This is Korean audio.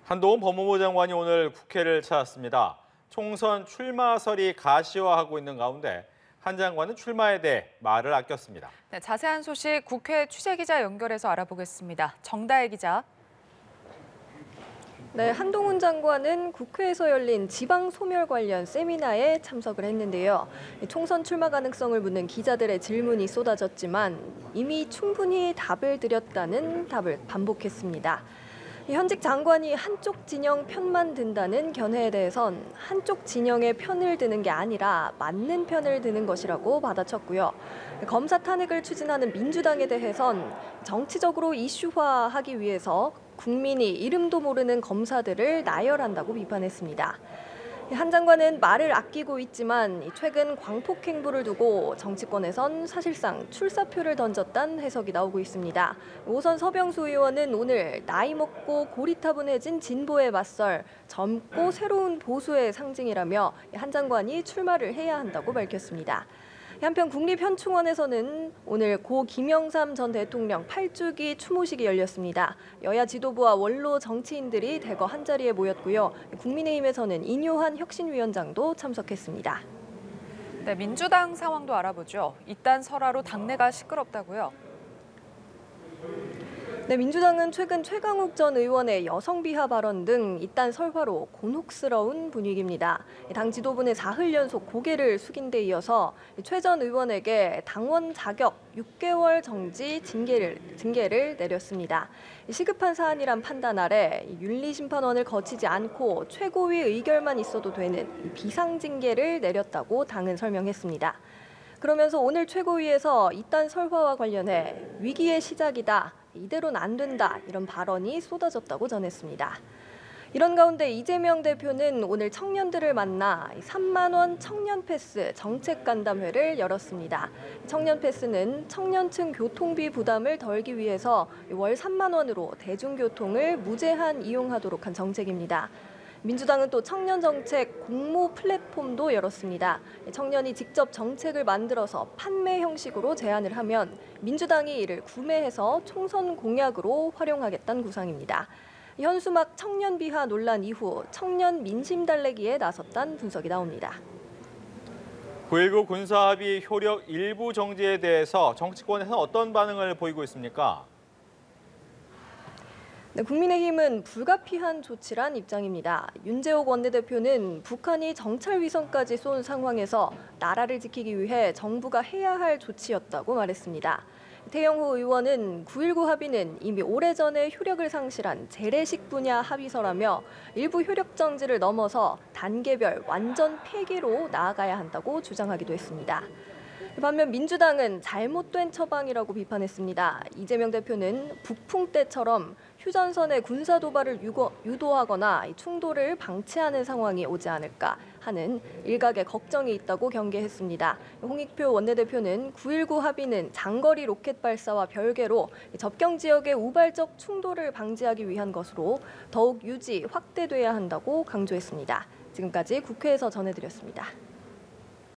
한동훈 법무부 장관이 오늘 국회를 찾았습니다. 총선 출마설이 가시화하고 있는 가운데 한 장관은 출마에 대해 말을 아꼈습니다. 네, 자세한 소식 국회 취재기자 연결해서 알아보겠습니다. 정다혜 기자. 네, 한동훈 장관은 국회에서 열린 지방 소멸 관련 세미나에 참석을 했는데요. 총선 출마 가능성을 묻는 기자들의 질문이 쏟아졌지만 이미 충분히 답을 드렸다는 답을 반복했습니다. 현직 장관이 한쪽 진영 편만 든다는 견해에 대해선 한쪽 진영의 편을 드는 게 아니라 맞는 편을 드는 것이라고 받아쳤고요. 검사 탄핵을 추진하는 민주당에 대해선 정치적으로 이슈화하기 위해서 국민이 이름도 모르는 검사들을 나열한다고 비판했습니다. 한 장관은 말을 아끼고 있지만 최근 광폭 행보를 두고 정치권에선 사실상 출사표를 던졌다는 해석이 나오고 있습니다. 오선 서병수 의원은 오늘 나이 먹고 고리타분해진 진보에 맞설 젊고 새로운 보수의 상징이라며 한 장관이 출마를 해야 한다고 밝혔습니다. 한편 국립현충원에서는 오늘 고 김영삼 전 대통령 8주기 추모식이 열렸습니다. 여야 지도부와 원로 정치인들이 대거 한자리에 모였고요. 국민의힘에서는 인효한 혁신위원장도 참석했습니다. 네, 민주당 상황도 알아보죠. 이딴 설화로 당내가 시끄럽다고요. 네, 민주당은 최근 최강욱 전 의원의 여성 비하 발언 등 이딴 설화로 곤혹스러운 분위기입니다. 당 지도부는 사흘 연속 고개를 숙인 데 이어서 최 전 의원에게 당원 자격 6개월 정지 징계를 내렸습니다. 시급한 사안이란 판단 아래 윤리심판원을 거치지 않고 최고위 의결만 있어도 되는 비상징계를 내렸다고 당은 설명했습니다. 그러면서 오늘 최고위에서 이딴 설화와 관련해 위기의 시작이다, 이대로는 안 된다 이런 발언이 쏟아졌다고 전했습니다. 이런 가운데 이재명 대표는 오늘 청년들을 만나 3만 원 청년 패스 정책 간담회를 열었습니다. 청년 패스는 청년층 교통비 부담을 덜기 위해서 월 3만 원으로 대중교통을 무제한 이용하도록 한 정책입니다. 민주당은 또 청년 정책 공모 플랫폼도 열었습니다. 청년이 직접 정책을 만들어서 판매 형식으로 제안을 하면 민주당이 이를 구매해서 총선 공약으로 활용하겠다는 구상입니다. 현수막 청년 비하 논란 이후 청년 민심 달래기에 나섰다는 분석이 나옵니다. 9.19 군사합의 효력 일부 정지에 대해서 정치권에서는 어떤 반응을 보이고 있습니까? 네, 국민의힘은 불가피한 조치란 입장입니다. 윤재옥 원내대표는 북한이 정찰 위성까지 쏜 상황에서 나라를 지키기 위해 정부가 해야 할 조치였다고 말했습니다. 태영호 의원은 9.19 합의는 이미 오래전에 효력을 상실한 재래식 분야 합의서라며 일부 효력 정지를 넘어서 단계별 완전 폐기로 나아가야 한다고 주장하기도 했습니다. 반면 민주당은 잘못된 처방이라고 비판했습니다. 이재명 대표는 북풍 때처럼 휴전선의 군사 도발을 유도하거나 충돌을 방치하는 상황이 오지 않을까 하는 일각의 걱정이 있다고 경계했습니다. 홍익표 원내대표는 9.19 합의는 장거리 로켓 발사와 별개로 접경 지역의 우발적 충돌을 방지하기 위한 것으로 더욱 유지, 확대돼야 한다고 강조했습니다. 지금까지 국회에서 전해드렸습니다.